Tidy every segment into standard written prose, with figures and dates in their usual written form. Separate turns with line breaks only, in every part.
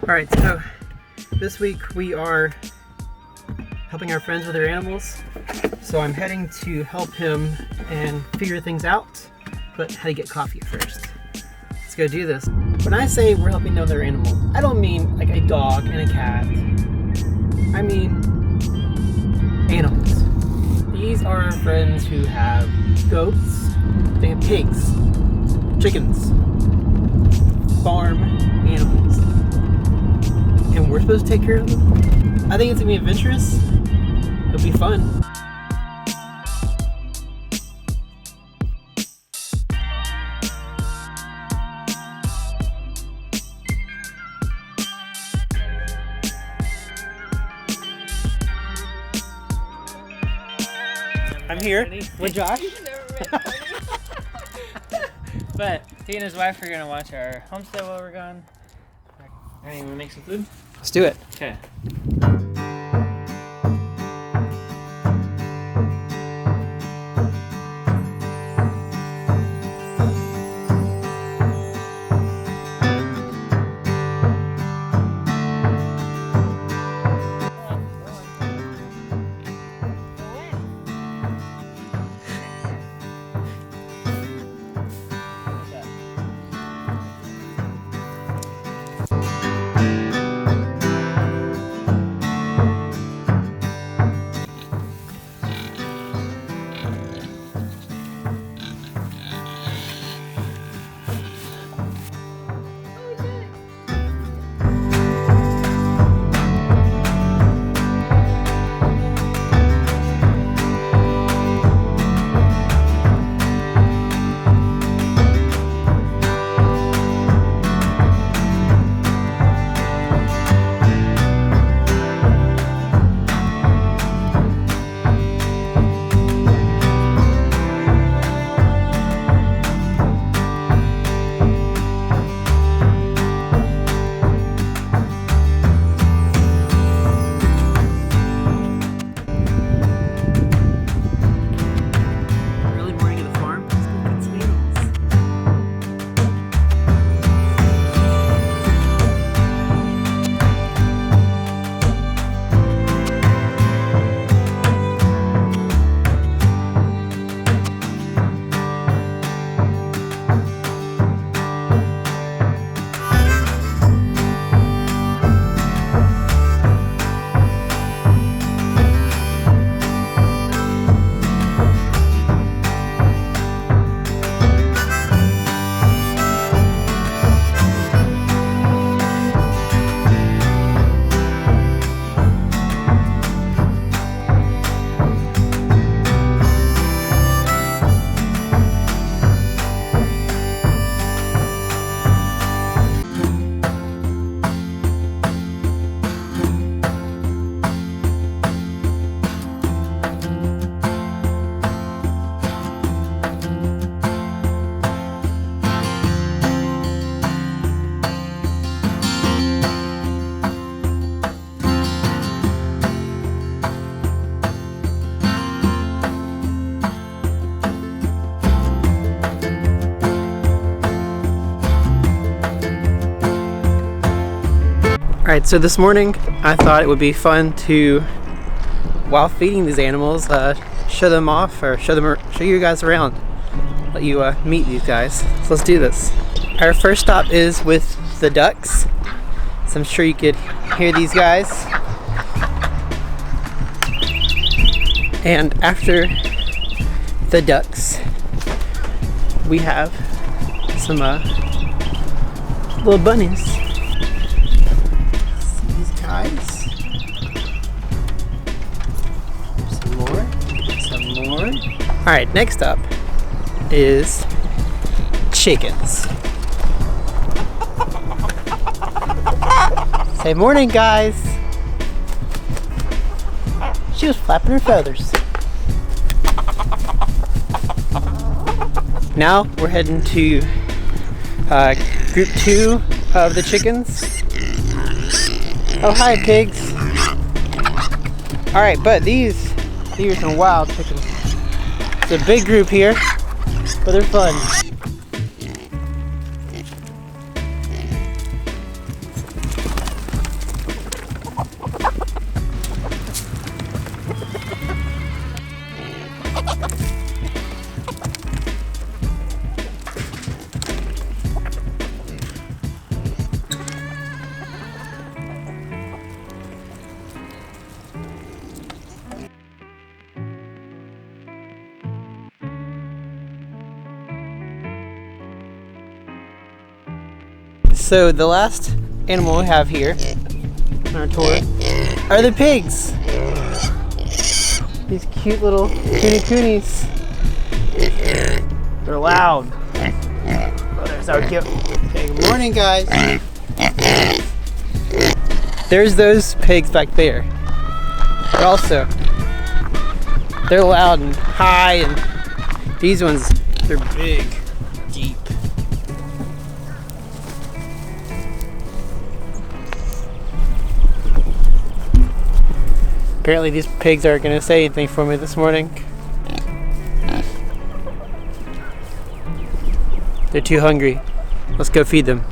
Alright, so this week we are helping our friends with their animals. So I'm heading to help him and figure things out, but how to get coffee first. Let's go do this. When I say we're helping them with their animals, I don't mean like a dog and a cat. I mean animals. These are our friends who have goats, they have pigs, chickens, farm animals. And we're supposed to take care of them? I think it's gonna be adventurous. It'll be fun. I'm here with Josh.
But he and his wife are gonna watch our homestead while we're gone. Alright, you wanna make some food?
Let's do it.
Okay.
Alright, so this morning I thought it would be fun to, while feeding these animals, show them off or show you guys around. Let you meet these guys. So let's do this. Our first stop is with the ducks. So I'm sure you could hear these guys. And after the ducks, we have some little bunnies. Guys. Some more. Alright, next up is chickens. Say morning, guys. She was flapping her feathers. Now we're heading to group 2 of the chickens. Oh, hi, pigs. Alright, but these are some wild chickens. It's a big group here, but they're fun. So the last animal we have here on our tour are the pigs. These cute little coonies. They're loud. Oh, they're so cute. Okay, good morning, guys. There's those pigs back there. But also, they're loud and high, and these ones, they're big, deep. Apparently these pigs aren't going to say anything for me this morning. They're too hungry. Let's go feed them.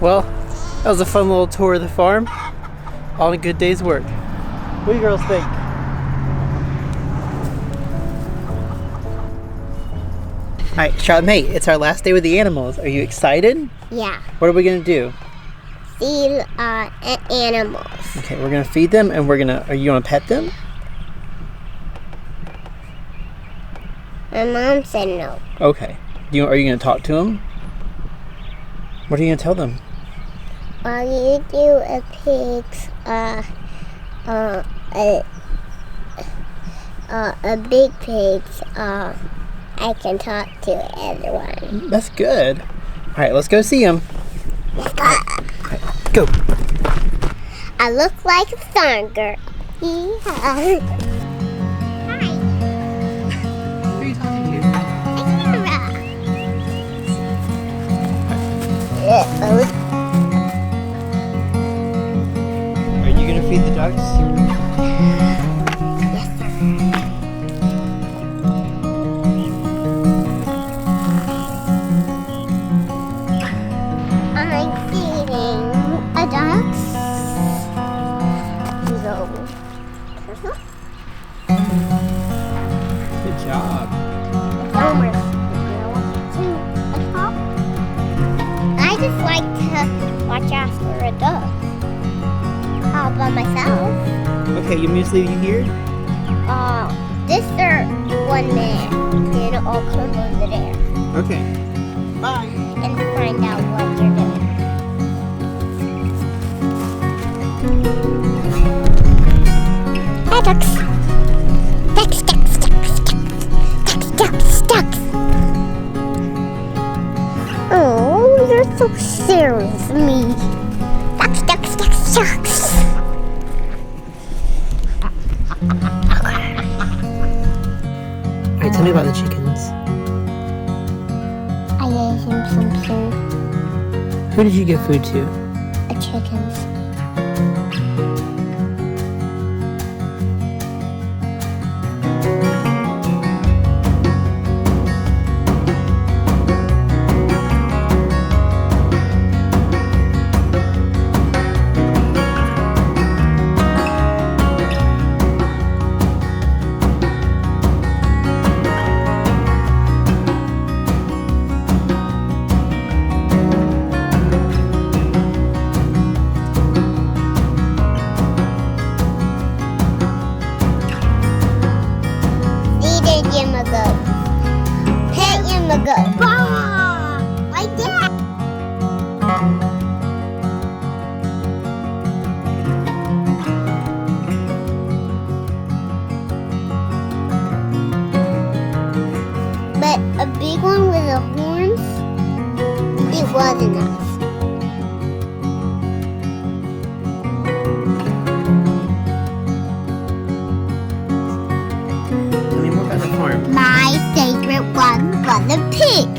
Well, that was a fun little tour of the farm. All a good day's work. What do you girls think? Alright, Charlotte May, it's our last day with the animals. Are you excited?
Yeah.
What are we gonna do?
Feed animals.
Okay, we're gonna feed them, and are you gonna pet them?
My mom said no.
Okay. Are you gonna talk to them? What are you gonna tell them?
You do a pig's a big pig's I can talk to everyone.
That's good. Alright, let's go see them.
Let's go.
Right, go.
I look like a farm girl. Yeah. Hi.
Who are you talking to? Are you gonna feed the ducks?
Yes, sir. I'm feeding a duck.
Good job.
I just like to watch after a duck. All by myself.
Okay, you want me to leave you here?
This are 1 minute. Then I'll come over there
Okay. Bye.
and find out what you're doing. Hi, ducks. Ducks, ducks, ducks, ducks, ducks, ducks, ducks. Oh, you're so serious, me. Ducks, ducks, ducks, ducks.
Alright, tell me about the chickens.
I gave him some food.
Who did you give food to?
Chickens. Him a goat. Pet him a goat. Bah! Like that. But a big one with the horns, it wasn't enough.
Tell me more about the farm.
My favorite one was a pig.